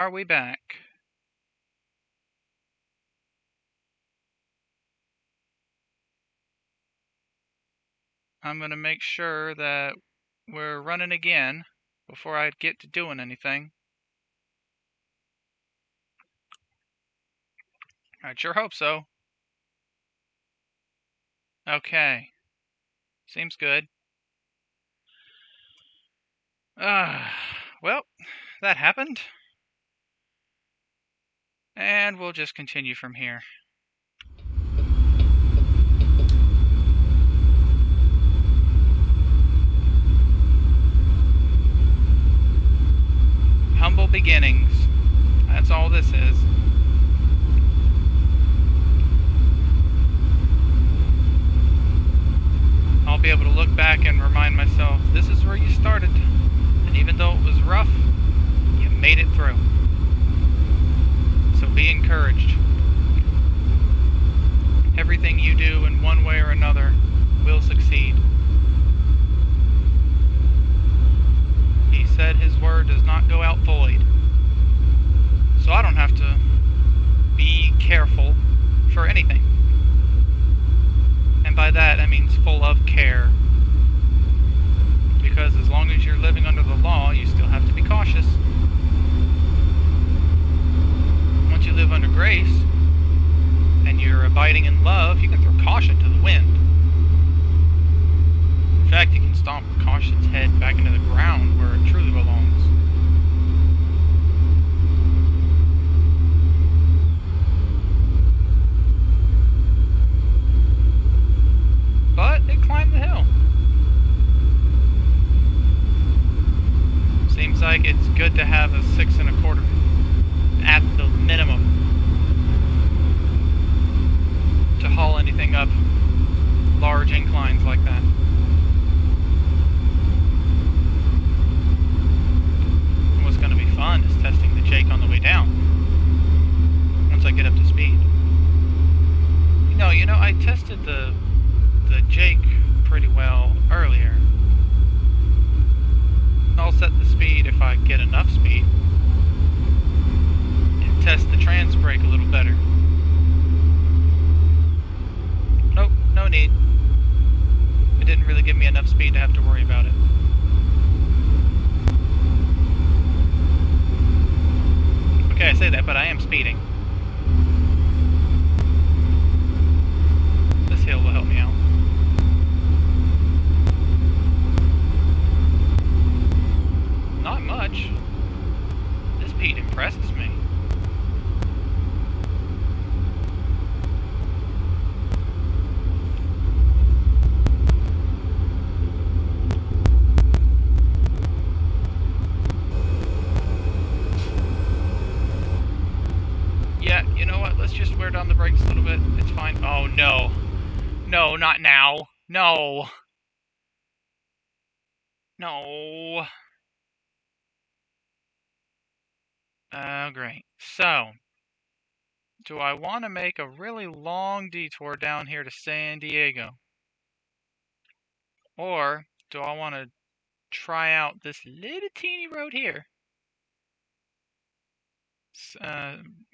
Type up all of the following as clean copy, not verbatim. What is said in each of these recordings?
Are we back? I'm going to make sure that we're running again before I get to doing anything. I sure hope so. Okay. Seems good. Well, that happened. And we'll just continue from here. Humble beginnings. That's all this is. I'll be able to look back and remind myself, this is where you started. And even though it was rough, you made it through. So be encouraged. Everything you do in one way or another will succeed. He said his word does not go out void. So I don't have to be careful for anything. And by that, I mean full of care. Because as long as you're living under the law, you still have to be cautious. Once you live under grace, and you're abiding in love, you can throw caution to the wind. In fact, you can stomp caution's head back into the ground where it truly belongs. But it climbed the hill. Seems like it's good to have a 6 1/4 at the minimum to haul anything up large inclines like that. And what's going to be fun is testing the Jake on the way down once I get up to speed. You know, I tested the Jake pretty well earlier. I'll set the speed if I get enough speed and test the trans brake a little better. Nope, no need. It didn't really give me enough speed to have to worry about it. Okay, I say that, but I am speeding. This hill will help me out. Not much. This speed impresses me. Yeah, you know what? Let's just wear down the brakes a little bit. It's fine. Oh, no. No, not now. No. No. Oh, great. So, do I want to make a really long detour down here to San Diego? Or do I want to try out this little teeny road here?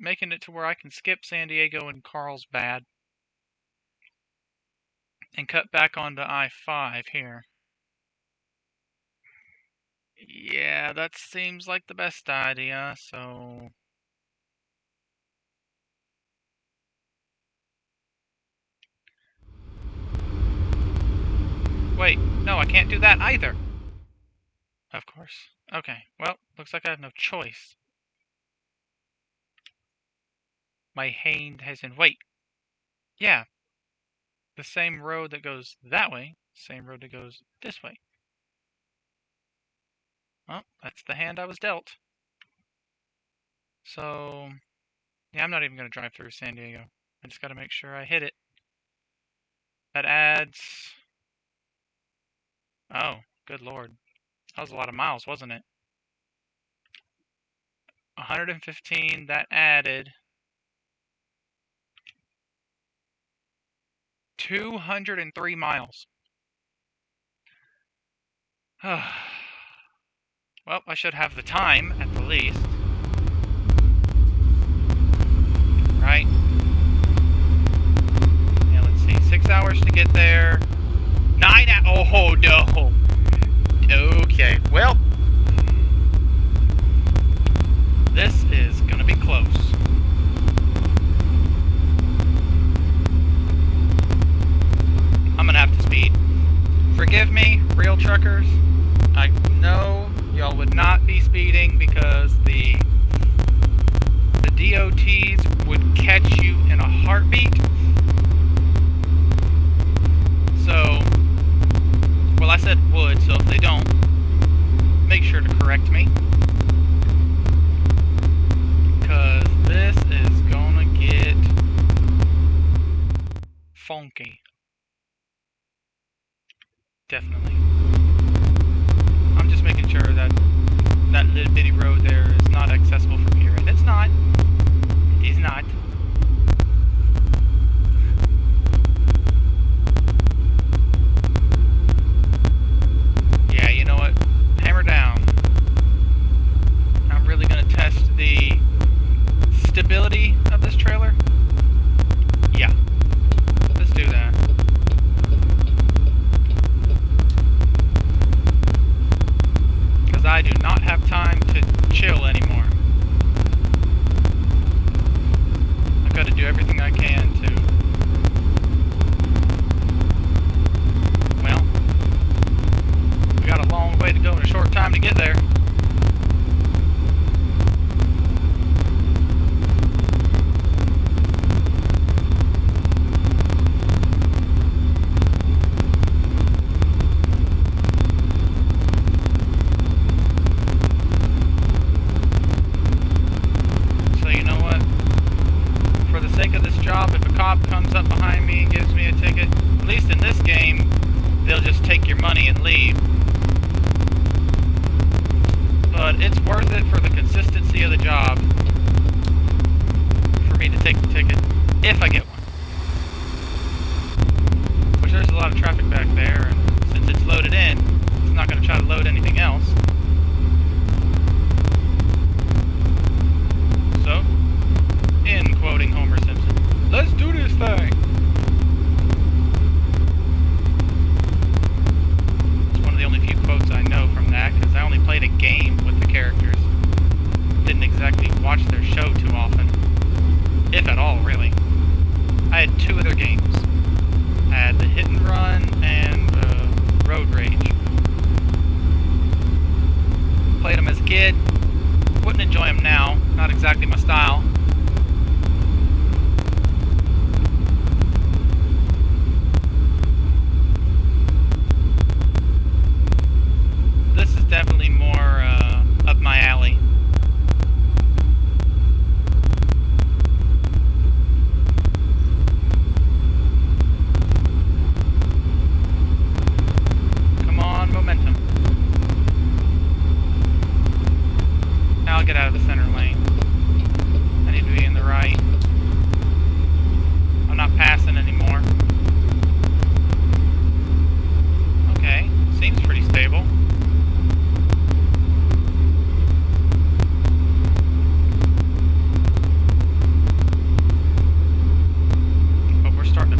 Making it to where I can skip San Diego and Carlsbad and cut back onto I-5 here. Yeah, that seems like the best idea, so... Wait, no, I can't do that either! Of course. Okay, well, looks like I have no choice. My hand has in... Wait! Yeah. The same road that goes that way, same road that goes this way. Well, that's the hand I was dealt. So, yeah, I'm not even going to drive through San Diego. I just got to make sure I hit it. That adds... Oh, good lord. That was a lot of miles, wasn't it? 115, that added... 203 miles. Well, I should have the time, at the least. no. Okay, well, this is gonna be close. I'm gonna have to speed. Forgive me, real truckers. I know y'all would not be speeding because the DOTs would catch you in a heartbeat. So, well, I said would, so if they don't, make sure to correct me. Because this is gonna get funky. Definitely. I'm just making sure that that little bitty road there is not accessible from here, and it's not. It is not. Yeah, you know what? Hammer down. I'm really gonna test the stability of this trailer. Yeah. Let's do that. Because I do not have time to chill anymore. I've got to do everything I can to... Well, we got a long way to go and a short time to get there. Comes up behind me and gives me a ticket. At least in this game, they'll just take your money and leave. But it's worth it for the consistency of the job for me to take the ticket, if I get one. Which there's a lot of traffic back there, and since it's loaded in, it's not going to try to load anything else. So, in quoting Homer Simpson, let's do this thing! It's one of the only few quotes I know from that, because I only played a game with the characters. Didn't exactly watch their show too often. If at all, really. I had two other games. I had the Hit and Run and Road Rage. Played them as a kid. Wouldn't enjoy them now. Not exactly my style. Definitely more up my alley. Come on, momentum. Now I'll get out of the center lane. I need to be in the right. I'm not passing anymore. Okay, seems pretty stable.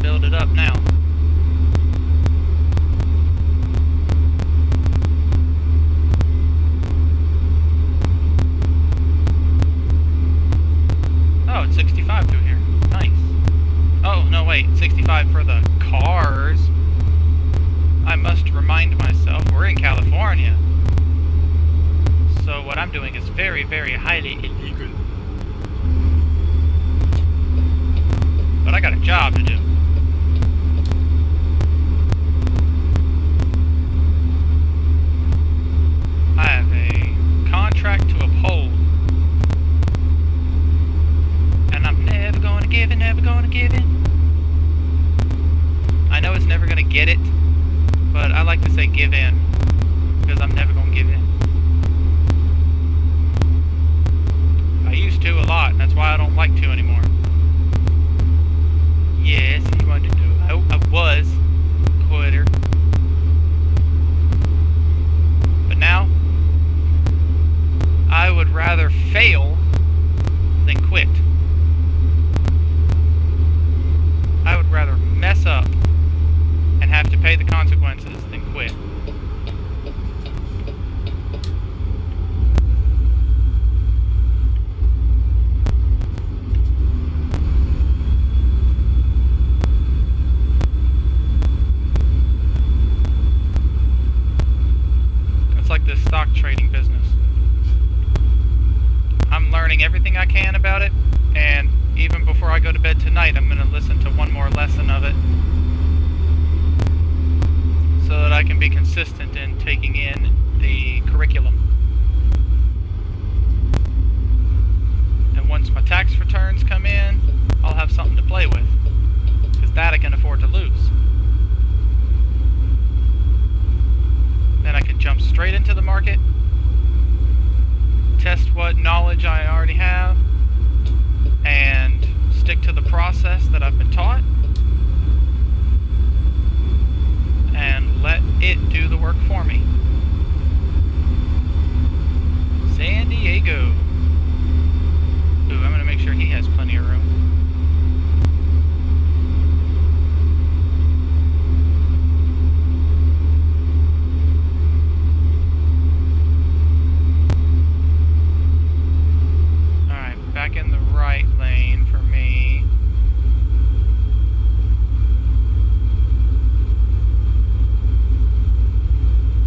Build it up now. Oh, it's 65 through here. Nice. Oh, no, wait. 65 for the cars. I must remind myself we're in California. So what I'm doing is very, very highly illegal. But I got a job to do. I have a contract to uphold. And I'm never going to give in, never going to give in. I know it's never going to get it, but I like to say give in, because I'm never going to give in. I used to a lot, and that's why I don't like to anymore. Yes, you wanted to do it. I was a quitter. But now, I would rather fail than quit. I would rather mess up and have to pay the consequences than quit. everything I can about it, and even before I go to bed tonight, I'm going to listen to one more lesson of it so that I can be consistent in taking in the curriculum. And once my tax returns come in, I'll have something to play with, because that I can afford to lose. Then I can jump straight into the market, test what knowledge I already have, and stick to the process that I've been taught, and let it do the work for me. San Diego. Ooh, I'm gonna make sure he has plenty of room. Alright, back in the right lane for me.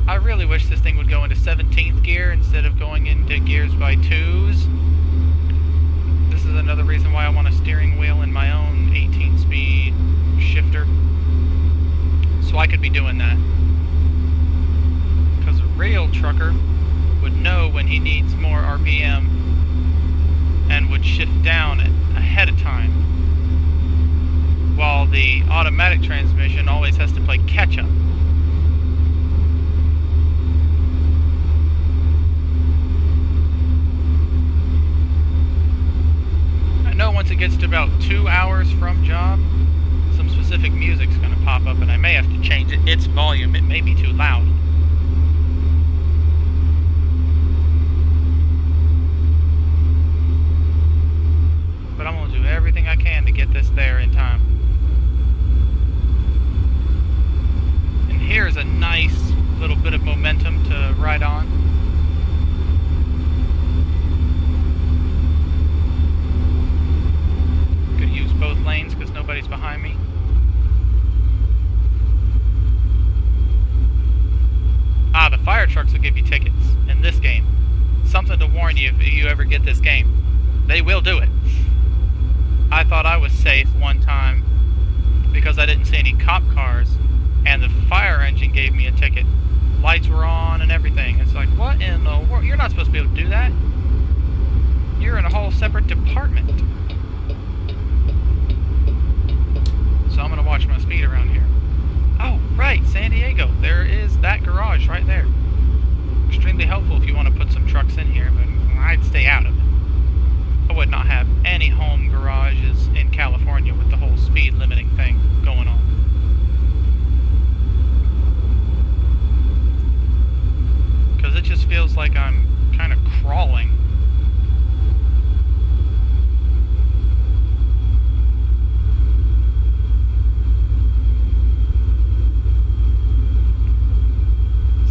I really wish this thing would go into 17th gear instead of going into gears by 2s. This is another reason why I want a steering wheel in my own 18-speed shifter, so I could be doing that. Because a real trucker would know when he needs more RPM and would shift down ahead of time, while the automatic transmission always has to play catch-up. Once it gets to about 2 hours from job, some specific music's going to pop up and I may have to change its volume. It may be too loud. But I'm going to do everything I can to get this there in time. And here's a nice little bit of momentum to ride on. Both lanes because nobody's behind me. The fire trucks will give you tickets in this game. Something to warn you if you ever get this game. They will do it. I thought I was safe one time because I didn't see any cop cars and the fire engine gave me a ticket. Lights were on and everything. It's like, what in the world? You're not supposed to be able to do that. You're in a whole separate department. So I'm going to watch my speed around here. Oh, right, San Diego. There is that garage right there. Extremely helpful if you want to put some trucks in here, but I'd stay out of it. I would not have any home garages in California with the whole speed limiting thing going on. Because it just feels like I'm kind of crawling.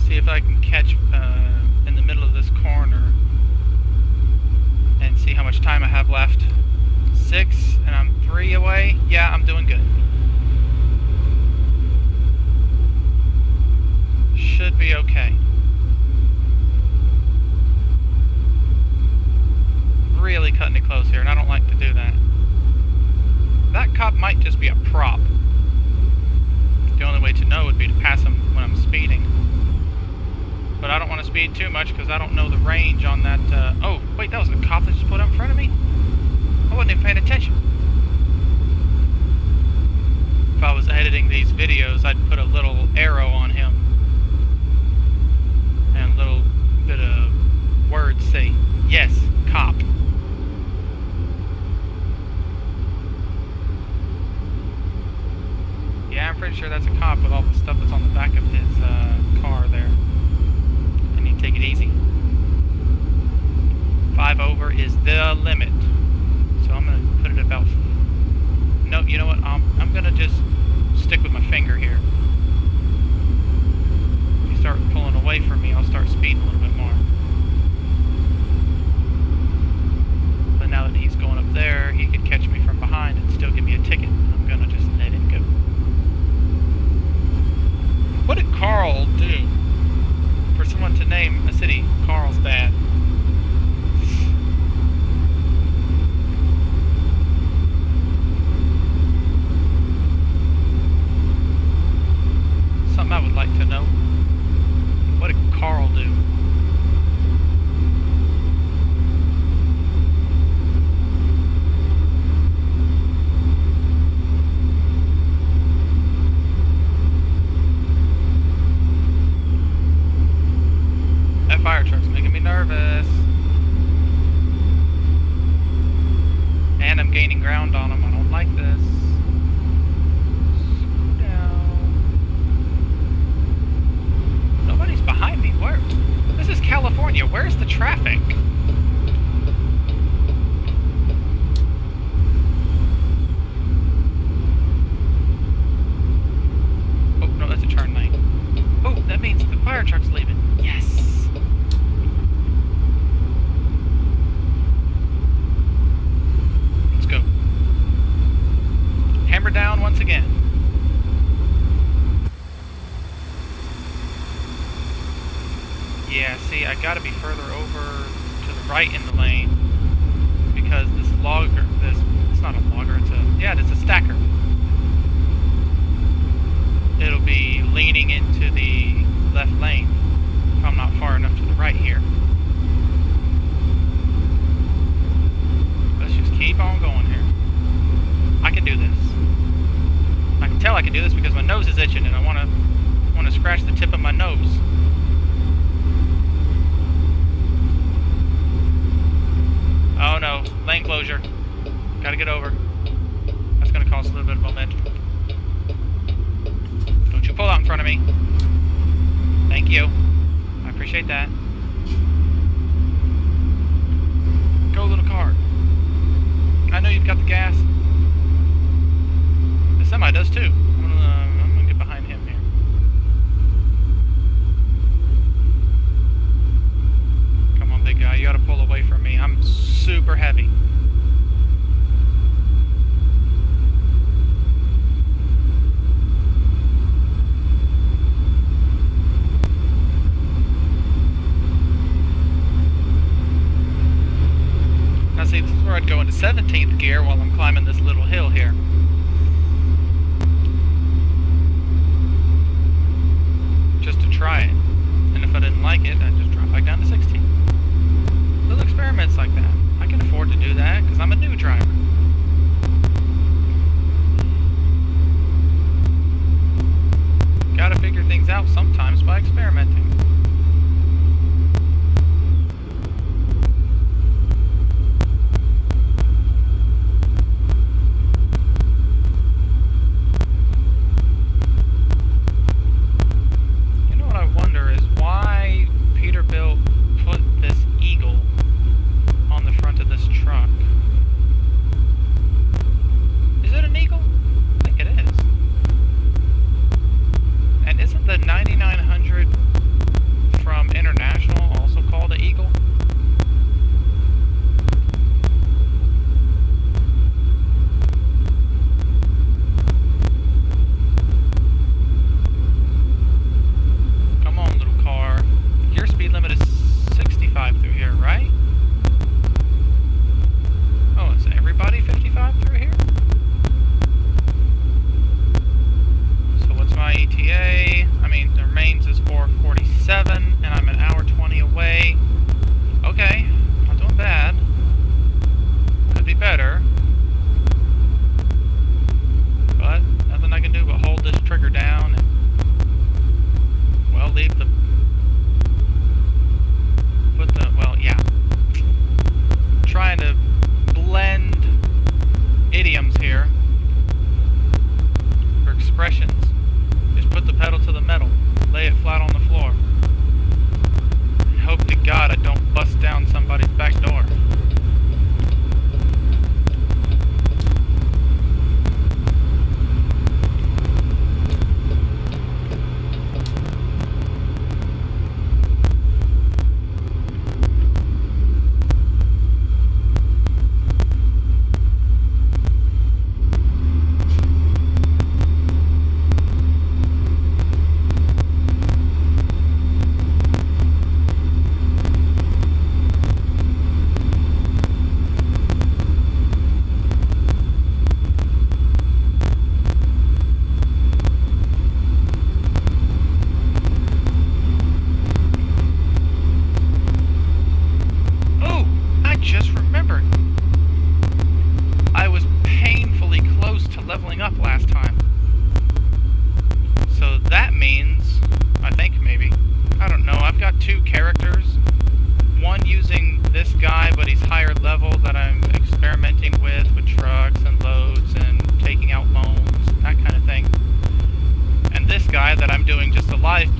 See if I can catch in the middle of this corner and see how much time I have left. 6 and I'm 3 away. Yeah, I'm doing good. Should be okay. Really cutting it close here, and I don't like to do that. That cop might just be a prop. The only way to know would be to pass him when I'm speeding. But I don't want to speed too much because I don't know the range on that. Oh, wait, that was a cop that just pulled up in front of me? I wasn't even paying attention. If I was editing these videos, I'd put a little arrow on him. And a little bit of words say, yes, cop. Yeah, I'm pretty sure that's a cop with all the stuff that's on the back of his car there. Take it easy. 5 over is the limit. So I'm going to put it about... No, you know what? I'm going to just stick with my finger here. If you start pulling away from me, I'll start speeding a little bit more. But now that he's going up there, he could catch me from behind and still give me a ticket. I'm going to just let it go. What did Carl do? For someone to name a city Carlsbad. and I'm gaining ground on them. I don't like this. Slow down. Nobody's behind me. Where? This is California. Where's the traffic? Oh, no, that's a turn lane. Oh, that means the fire truck's leaving. Yes! Let's go. Hammer down once again. Yeah, see, I gotta be further over to the right in the lane because this logger, it's not a logger, it's a stacker. It'll be leaning into the left lane if I'm not far enough to the right here. Let's just keep on going here. I can do this. I can tell I can do this because my nose is itching and I want to scratch the tip of my nose. Oh no, lane closure. Gotta get over. That's gonna cause a little bit of momentum. Don't you pull out in front of me. Thank you. I appreciate that. Go, little car. I know you've got the gas. The semi does too. I'm gonna get behind him here. Come on, big guy. You gotta pull away from me. I'm super heavy. Now see, this is where I'd go into 17th gear while I'm climbing this little hill here. Just to try it. And if I didn't like it, I'd just drop back down to 16. Little experiments like that. I can afford to do that because I'm a new driver. Gotta figure things out sometimes by experimenting. You know what I wonder is why Peterbilt put this eagle on the front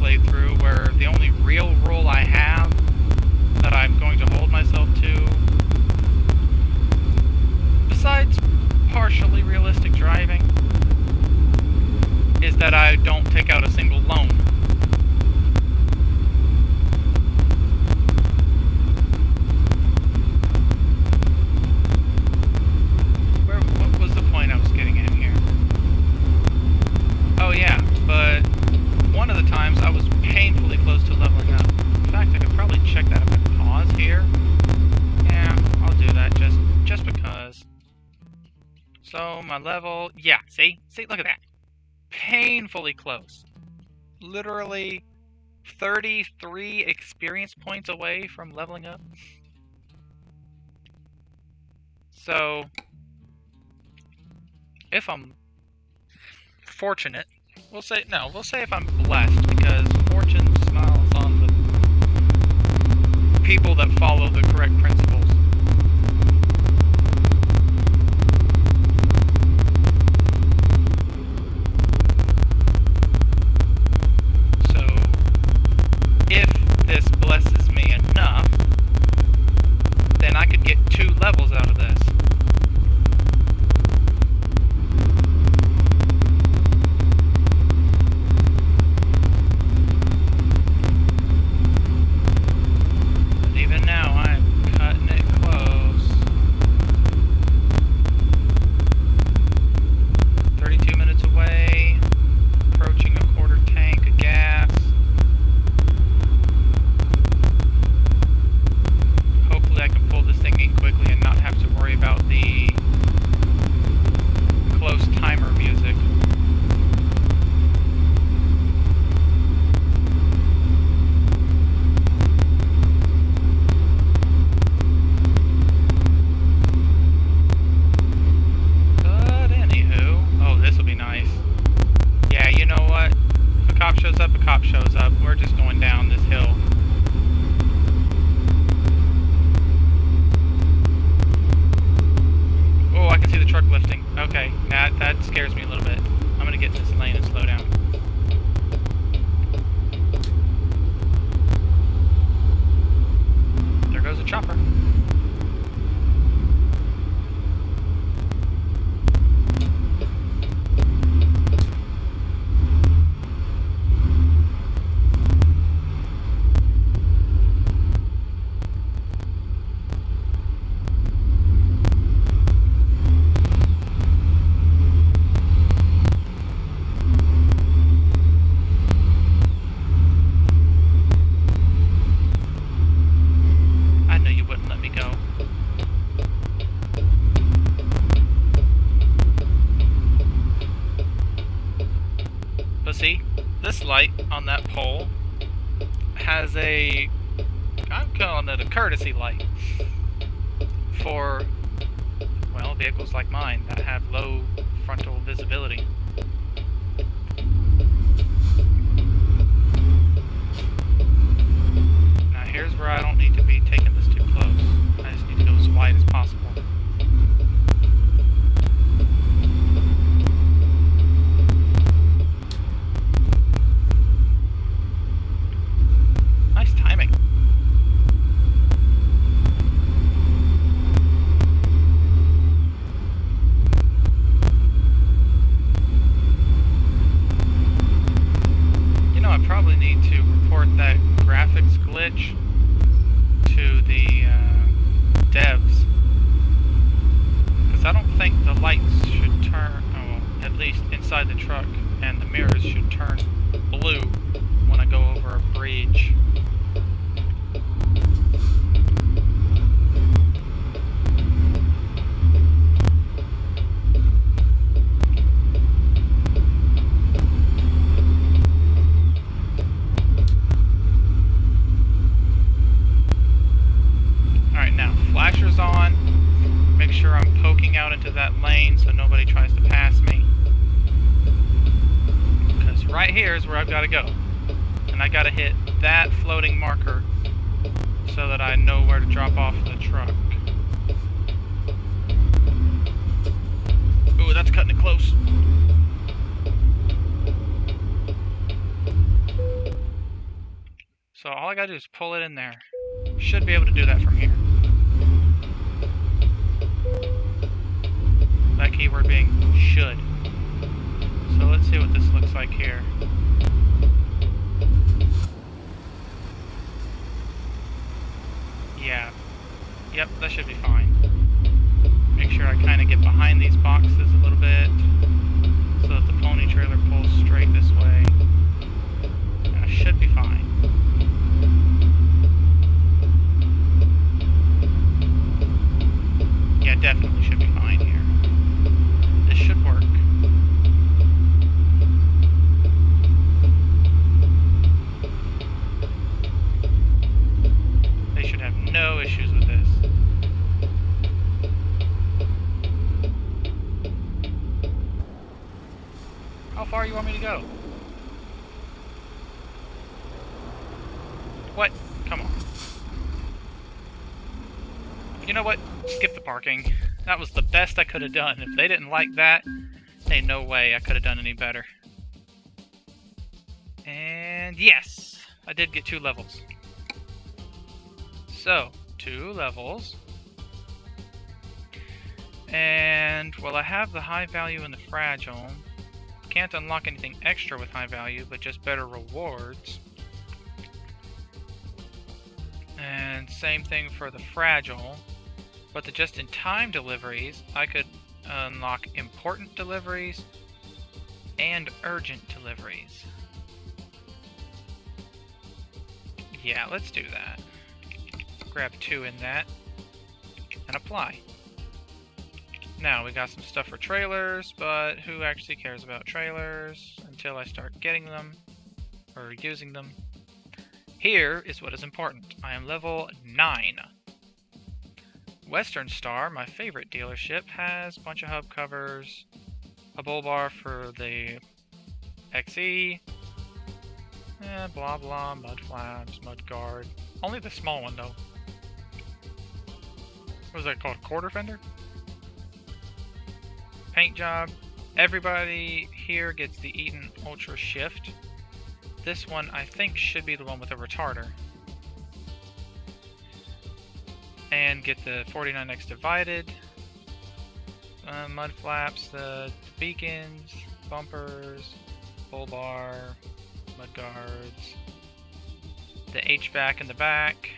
playthrough where the only real rule I have that I'm going to hold myself to, besides partially realistic driving, is that I don't take out a single loan. What was the point I was getting at here? Oh yeah, but one of the times I was painfully close to leveling up. In fact, I could probably check that if I pause here. Yeah, I'll do that just because. So my level, yeah, see, look at that. Painfully close. Literally 33 experience points away from leveling up. So if I'm fortunate, we'll say if I'm blessed, because fortune smiles on the people that follow the correct principles. So if this blesses me enough, then I could get 2 levels out of this. Shows up, we're just going down this hill. Oh, I can see the truck lifting. Okay, that scares me a little bit. I'm gonna get in this lane and slow down. There goes a chopper. See, this light on that pole has I'm calling it a courtesy light for, well, vehicles like mine that have low frontal visibility. Now here's where I don't need to be taking this too close. I just need to go as wide as possible. To the devs, because I don't think the lights should turn, at least inside the truck, and the mirrors should turn blue when I go over a bridge. Flashers on, make sure I'm poking out into that lane so nobody tries to pass me. Because right here is where I've got to go. And I got to hit that floating marker so that I know where to drop off the truck. Ooh, that's cutting it close. do is pull it in there. Should be able to do that from here. That keyword being should. So let's see what this looks like here. Yeah. Yep, that should be fine. Make sure I kind of get behind these boxes a little bit so that the pony trailer pulls straight this way. And I should be fine. Yeah, definitely should be fine here. This should work. They should have no issues with this. How far you want me to go? What? Come on. You know what? Skip the parking. That was the best I could have done. If they didn't like that, ain't no way I could have done any better. And yes! I did get 2 levels. So, 2 levels. And, well, I have the high value and the fragile. Can't unlock anything extra with high value, but just better rewards. And same thing for the fragile. But the just-in-time deliveries, I could unlock important deliveries and urgent deliveries. Yeah, let's do that. Grab 2 in that and apply. Now, we got some stuff for trailers, but who actually cares about trailers until I start getting them or using them? Here is what is important. I am level 9. Western Star, my favorite dealership, has a bunch of hub covers, a bull bar for the XE, blah blah, mud flaps, mud guard. Only the small one though. What was that called? Quarter fender? Paint job. Everybody here gets the Eaton Ultra Shift. This one I think should be the one with a retarder. And get the 49X divided. Mud flaps, the beacons, bumpers, bull bar, mud guards, the HVAC in the back,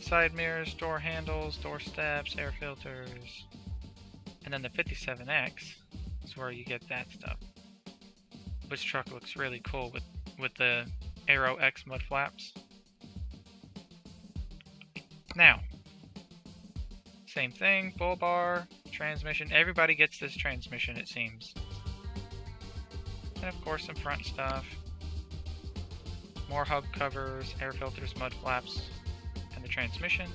side mirrors, door handles, door steps, air filters, and then the 57X is where you get that stuff. Which truck looks really cool with the Aero X mud flaps. Now, same thing, bull bar, transmission. Everybody gets this transmission, it seems. And of course some front stuff. More hub covers, air filters, mud flaps, and the transmission.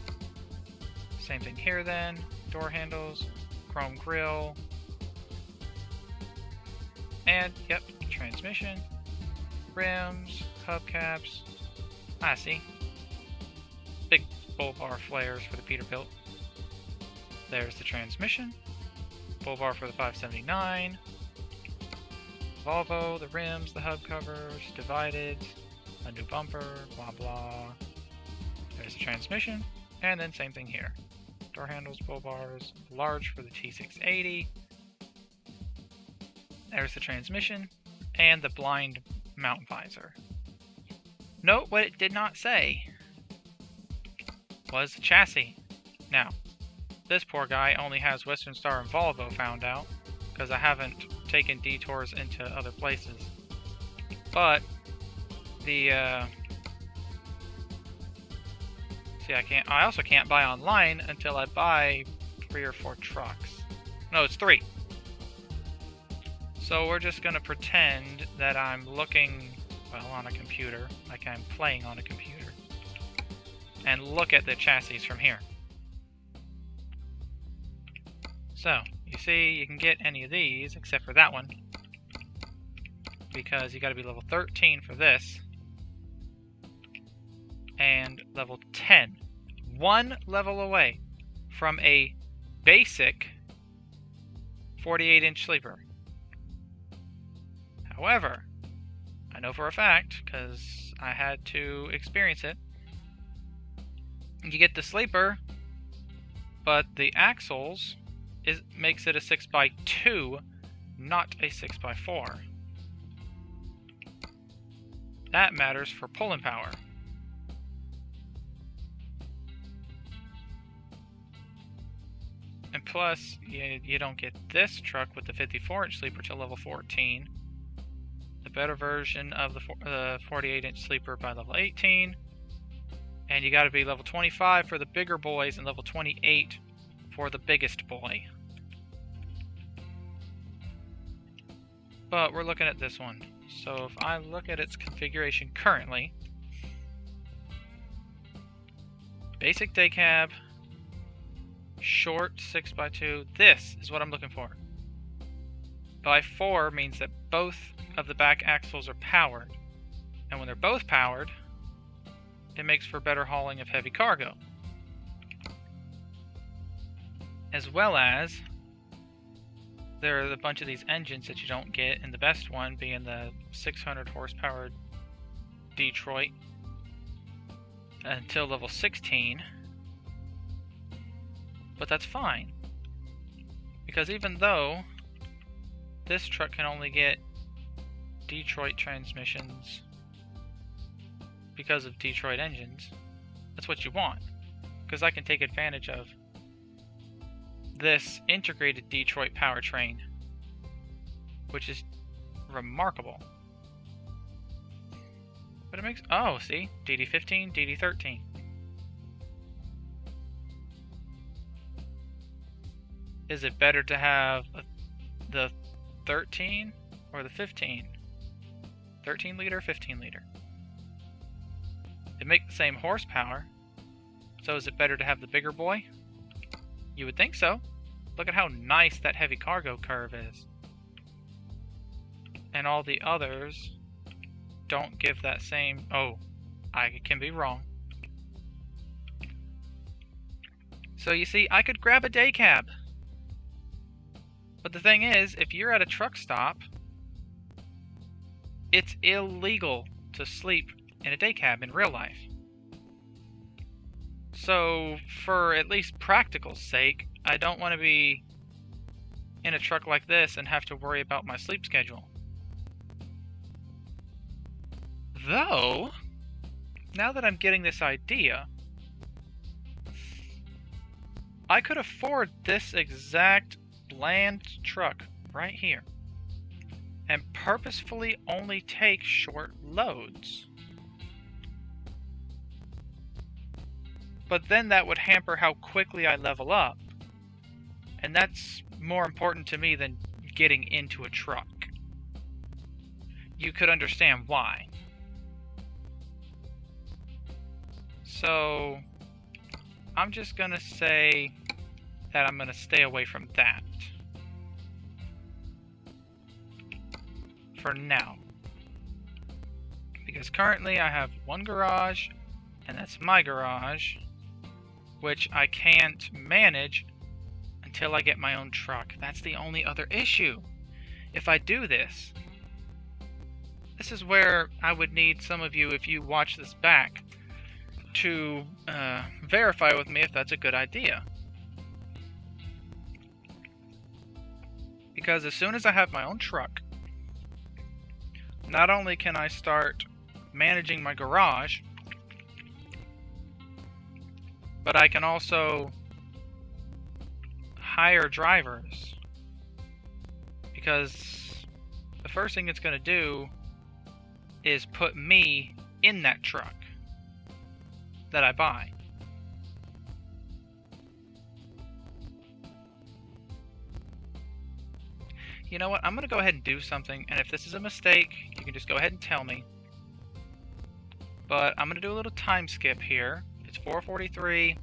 Same thing here then. Door handles, chrome grille. And, yep, transmission. Rims, hubcaps. I see. Big bull bar flares for the Peterbilt. There's the transmission. Bull bar for the 579. Volvo, the rims, the hub covers, divided, a new bumper, blah blah. There's the transmission, and then same thing here. Door handles, bull bars, large for the T680. There's the transmission, and the blind mount visor. Note what it did not say was the chassis. Now, this poor guy only has Western Star and Volvo found out, because I haven't taken detours into other places. But the see, I also can't buy online until I buy 3 or 4 trucks. No, it's 3. So we're just gonna pretend that I'm looking, well, on a computer, like I'm playing on a computer, and look at the chassis from here. So, you see, you can get any of these, except for that one, because you gotta be level 13 for this, and level 10. 1 level away from a basic 48-inch sleeper. However, I know for a fact, because I had to experience it. You get the sleeper, but the axles makes it a 6x2, not a 6x4. That matters for pulling power. And plus, you don't get this truck with the 54-inch sleeper till level 14. The better version of the 48-inch sleeper by level 18. And you gotta be level 25 for the bigger boys and level 28 for the biggest boy. But we're looking at this one. So if I look at its configuration currently, basic day cab, short 6x2, this is what I'm looking for. By 4 means that both of the back axles are powered. And when they're both powered, it makes for better hauling of heavy cargo. As well as, there are a bunch of these engines that you don't get, and the best one being the 600 horsepower Detroit until level 16. But that's fine, because even though this truck can only get Detroit transmissions because of Detroit engines, that's what you want, because I can take advantage of this integrated Detroit powertrain, which is remarkable. But it makes, oh, see, DD15, DD13. Is it better to have the 13 or the 15? 13 liter, 15 liter? They make the same horsepower, so is it better to have the bigger boy? You would think so. Look at how nice that heavy cargo curve is. And all the others don't give that same... Oh, I can be wrong. So you see, I could grab a day cab. But the thing is, if you're at a truck stop, it's illegal to sleep in a day cab in real life. So, for at least practical sake, I don't want to be in a truck like this and have to worry about my sleep schedule. Though, now that I'm getting this idea, I could afford this exact bland truck right here and purposefully only take short loads. But then that would hamper how quickly I level up, and that's more important to me than getting into a truck. You could understand why. So I'm just gonna say that I'm gonna stay away from that for now, because currently I have one garage, and that's my garage, which I can't manage until I get my own truck. That's the only other issue. If I do this, this is where I would need some of you, if you watch this back, to verify with me if that's a good idea. Because as soon as I have my own truck, not only can I start managing my garage, but I can also hire drivers, because the first thing it's going to do is put me in that truck that I buy. You know what, I'm going to go ahead and do something, and if this is a mistake, you can just go ahead and tell me. But I'm going to do a little time skip here. It's 4:43.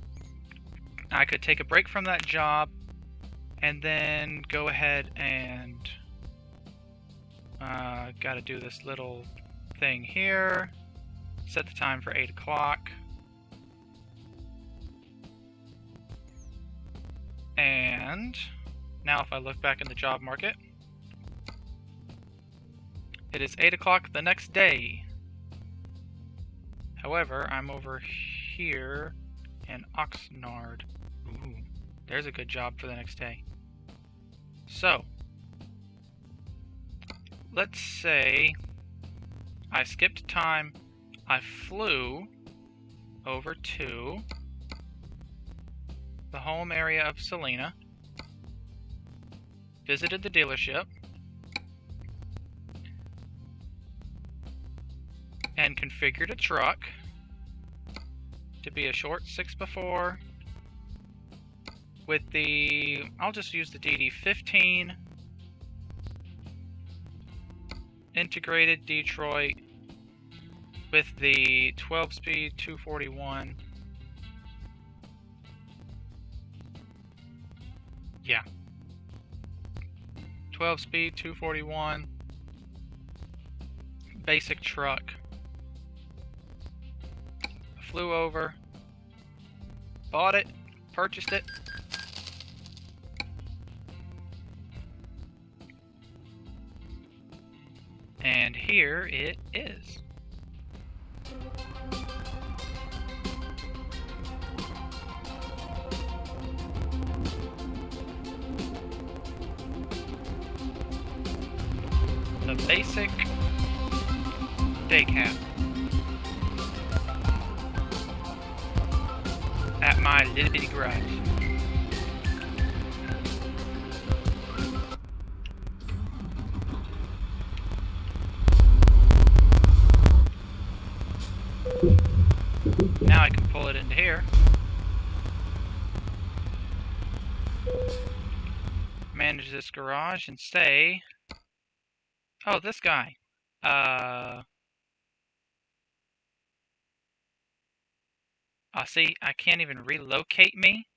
I could take a break from that job and then go ahead and gotta do this little thing here. Set the time for 8 o'clock. And now if I look back in the job market, It is 8 o'clock the next day. However, I'm over here in Oxnard. Ooh, there's a good job for the next day. So, let's say I skipped time. I flew over to the home area of Selena, visited the dealership, and configured a truck to be a short 6x4 with the, I'll just use the DD15 integrated Detroit with the 12-speed 241. Yeah. 12-speed 241 basic truck. Flew over, bought it, purchased it. And here it is. The basic day cab at my little bitty garage. Now I can pull it into here. Manage this garage and say, oh, this guy. See, I can't even relocate me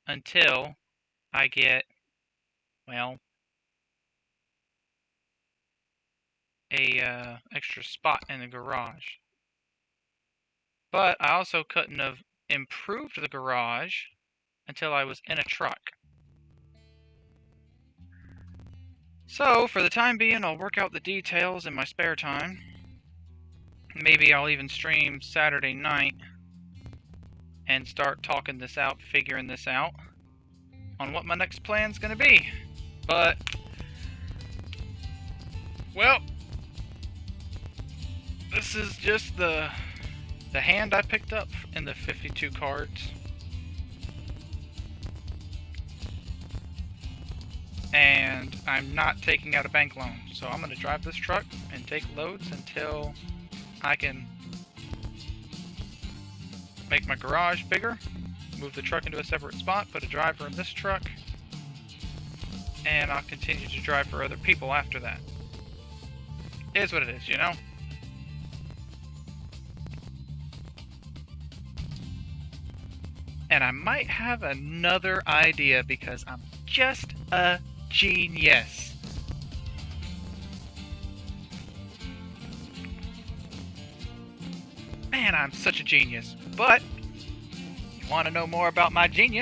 until I get, well, a extra spot in the garage. But I also couldn't have improved the garage until I was in a truck. So, for the time being, I'll work out the details in my spare time. Maybe I'll even stream Saturday night and start talking this out, figuring this out on what my next plan's gonna be. But, well, this is just the hand I picked up in the 52 cards. And I'm not taking out a bank loan. So I'm going to drive this truck and take loads until I can make my garage bigger, move the truck into a separate spot, put a driver in this truck, and I'll continue to drive for other people after that. It is what it is, you know? And I might have another idea because I'm just a genius. Man, I'm such a genius. But, you want to know more about my genius?